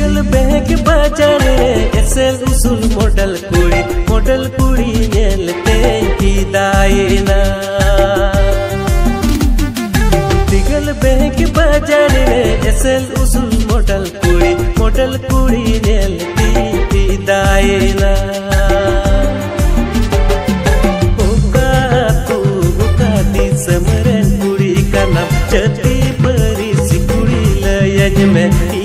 Tigal beg bajare esel usul model kuri nyel tenki daina. Tigal beg bajare esel usul model kuri nyel tenki daina. Buka di semeren kuri kanam jati perisi kuri layanya me.